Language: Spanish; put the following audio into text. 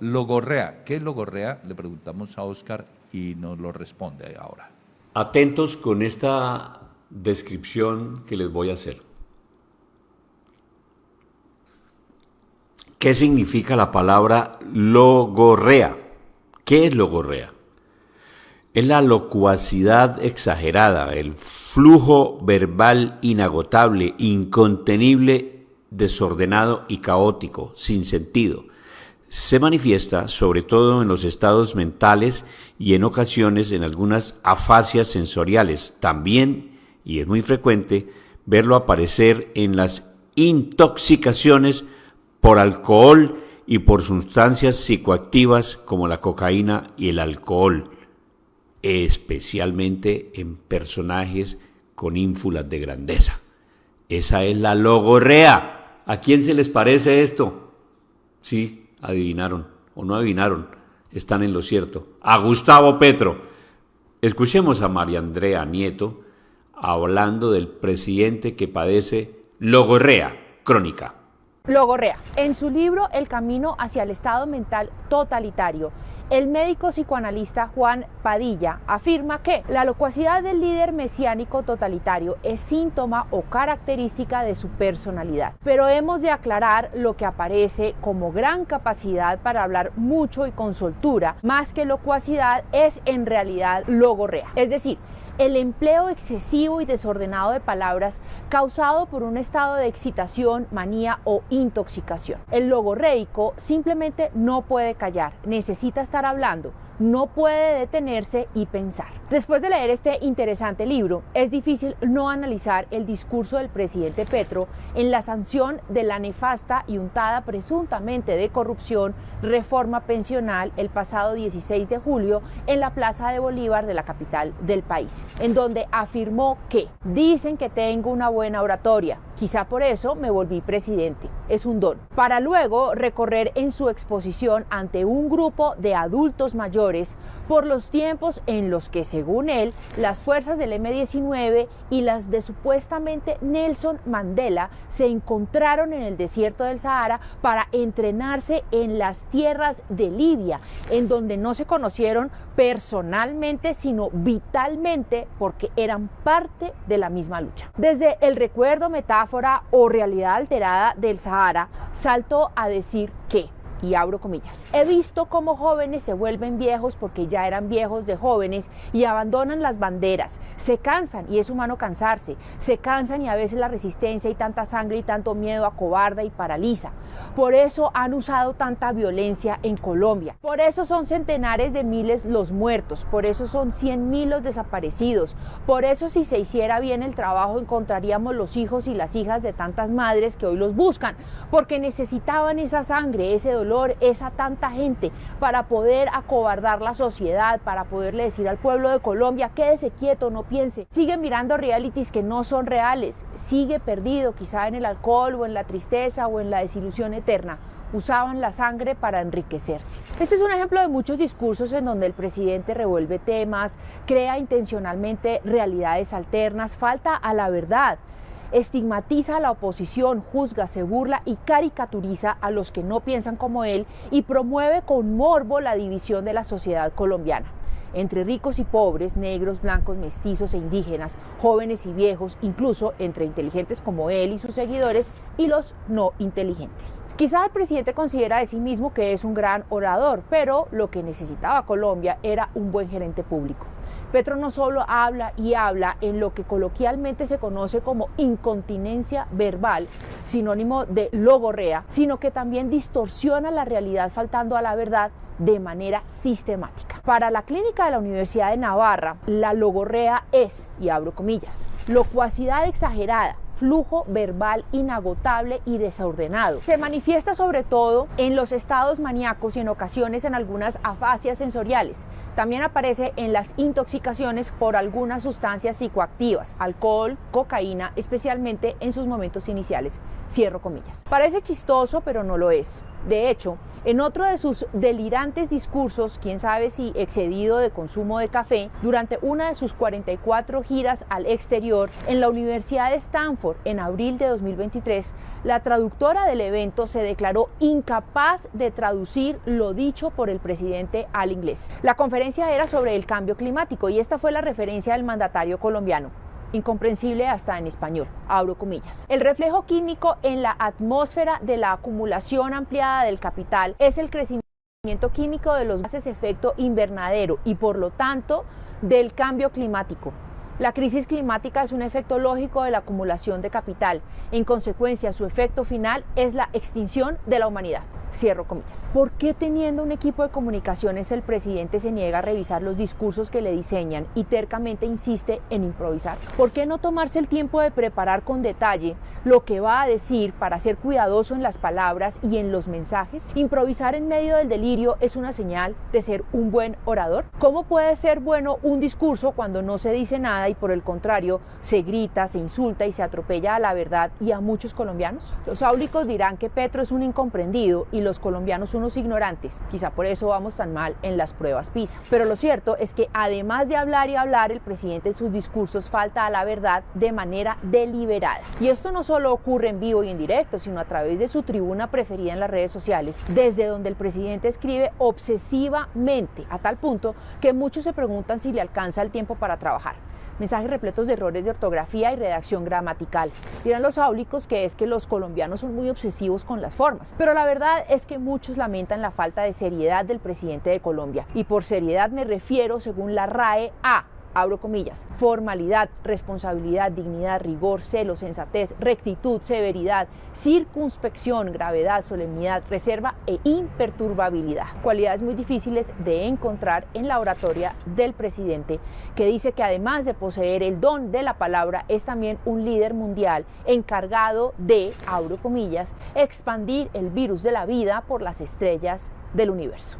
Logorrea. ¿Qué es logorrea? Le preguntamos a Oscar y nos lo responde ahora. Atentos con esta descripción que les voy a hacer. ¿Qué significa la palabra logorrea? ¿Qué es logorrea? Es la locuacidad exagerada, el flujo verbal inagotable, incontenible, desordenado y caótico, sin sentido. Se manifiesta sobre todo en los estados mentales y en ocasiones en algunas afasias sensoriales. También, y es muy frecuente, verlo aparecer en las intoxicaciones por alcohol y por sustancias psicoactivas como la cocaína y el alcohol, especialmente en personajes con ínfulas de grandeza. Esa es la logorrea. ¿A quién se les parece esto? Sí, adivinaron o no adivinaron, están en lo cierto. A Gustavo Petro. Escuchemos a María Andrea Nieto hablando del presidente que padece logorrea crónica. Logorrea. En su libro El camino hacia el estado mental totalitario, el médico psicoanalista Juan Padilla afirma que la locuacidad del líder mesiánico totalitario es síntoma o característica de su personalidad. Pero hemos de aclarar lo que aparece como gran capacidad para hablar mucho y con soltura, más que locuacidad, es en realidad logorrea. Es decir, el empleo excesivo y desordenado de palabras causado por un estado de excitación, manía o intoxicación. El logorreico simplemente no puede callar, necesita estar hablando, no puede detenerse y pensar. Después de leer este interesante libro, es difícil no analizar el discurso del presidente Petro en la sanción de la nefasta y untada presuntamente de corrupción reforma pensional el pasado 16 de julio en la Plaza de Bolívar de la capital del país, en donde afirmó que dicen que tengo una buena oratoria, quizá por eso me volví presidente, es un don, para luego recorrer en su exposición ante un grupo de adultos mayores por los tiempos en los que, según él, las fuerzas del M-19 y las de supuestamente Nelson Mandela se encontraron en el desierto del Sahara para entrenarse en las tierras de Libia, en donde no se conocieron personalmente, sino vitalmente, porque eran parte de la misma lucha. Desde el recuerdo, metáfora o realidad alterada del Sahara, saltó a decir que, y abro comillas, he visto cómo jóvenes se vuelven viejos porque ya eran viejos de jóvenes y abandonan las banderas, se cansan, y es humano cansarse, se cansan y a veces la resistencia y tanta sangre y tanto miedo acobarda y paraliza. Por eso han usado tanta violencia en Colombia, por eso son centenares de miles los muertos, por eso son 100.000 los desaparecidos, por eso si se hiciera bien el trabajo encontraríamos los hijos y las hijas de tantas madres que hoy los buscan, porque necesitaban esa sangre, ese dolor, esa tanta gente para poder acobardar la sociedad, para poderle decir al pueblo de Colombia, quédese quieto, no piense, sigue mirando realities que no son reales, sigue perdido quizá en el alcohol o en la tristeza o en la desilusión eterna. Usaban la sangre para enriquecerse. Este es un ejemplo de muchos discursos en donde el presidente revuelve temas, crea intencionalmente realidades alternas, falta a la verdad, estigmatiza a la oposición, juzga, se burla y caricaturiza a los que no piensan como él y promueve con morbo la división de la sociedad colombiana entre ricos y pobres, negros, blancos, mestizos e indígenas, jóvenes y viejos, incluso entre inteligentes como él y sus seguidores y los no inteligentes. Quizá el presidente considera de sí mismo que es un gran orador, pero lo que necesitaba Colombia era un buen gerente público. Petro no solo habla y habla en lo que coloquialmente se conoce como incontinencia verbal, sinónimo de logorrea, sino que también distorsiona la realidad faltando a la verdad de manera sistemática. Para la clínica de la Universidad de Navarra, la logorrea es, y abro comillas, locuacidad exagerada, flujo verbal inagotable y desordenado. Se manifiesta sobre todo en los estados maníacos y en ocasiones en algunas afasias sensoriales. También aparece en las intoxicaciones por algunas sustancias psicoactivas, alcohol, cocaína, especialmente en sus momentos iniciales. Cierro comillas. Parece chistoso, pero no lo es. De hecho, en otro de sus delirantes discursos, quién sabe si excedido de consumo de café, durante una de sus 44 giras al exterior en la Universidad de Stanford en abril de 2023, la traductora del evento se declaró incapaz de traducir lo dicho por el presidente al inglés. La conferencia era sobre el cambio climático y esta fue la referencia del mandatario colombiano. Incomprensible hasta en español, abro comillas. El reflejo químico en la atmósfera de la acumulación ampliada del capital es el crecimiento químico de los gases de efecto invernadero y por lo tanto del cambio climático. La crisis climática es un efecto lógico de la acumulación de capital. En consecuencia, su efecto final es la extinción de la humanidad. Cierro comillas. ¿Por qué teniendo un equipo de comunicaciones el presidente se niega a revisar los discursos que le diseñan y tercamente insiste en improvisar? ¿Por qué no tomarse el tiempo de preparar con detalle lo que va a decir para ser cuidadoso en las palabras y en los mensajes? ¿Improvisar en medio del delirio es una señal de ser un buen orador? ¿Cómo puede ser bueno un discurso cuando no se dice nada y por el contrario se grita, se insulta y se atropella a la verdad y a muchos colombianos? Los áulicos dirán que Petro es un incomprendido y los colombianos unos ignorantes. Quizá por eso vamos tan mal en las pruebas PISA. Pero lo cierto es que además de hablar y hablar, el presidente en sus discursos falta a la verdad de manera deliberada. Y esto no solo ocurre en vivo y en directo, sino a través de su tribuna preferida en las redes sociales, desde donde el presidente escribe obsesivamente, a tal punto que muchos se preguntan si le alcanza el tiempo para trabajar. Mensajes repletos de errores de ortografía y redacción gramatical. Dirán los áulicos que es que los colombianos son muy obsesivos con las formas, pero la verdad es que muchos lamentan la falta de seriedad del presidente de Colombia. Y por seriedad me refiero, según la RAE, a, abro comillas, formalidad, responsabilidad, dignidad, rigor, celo, sensatez, rectitud, severidad, circunspección, gravedad, solemnidad, reserva e imperturbabilidad. Cualidades muy difíciles de encontrar en la oratoria del presidente, que dice que además de poseer el don de la palabra, es también un líder mundial encargado de, abro comillas, expandir el virus de la vida por las estrellas del universo.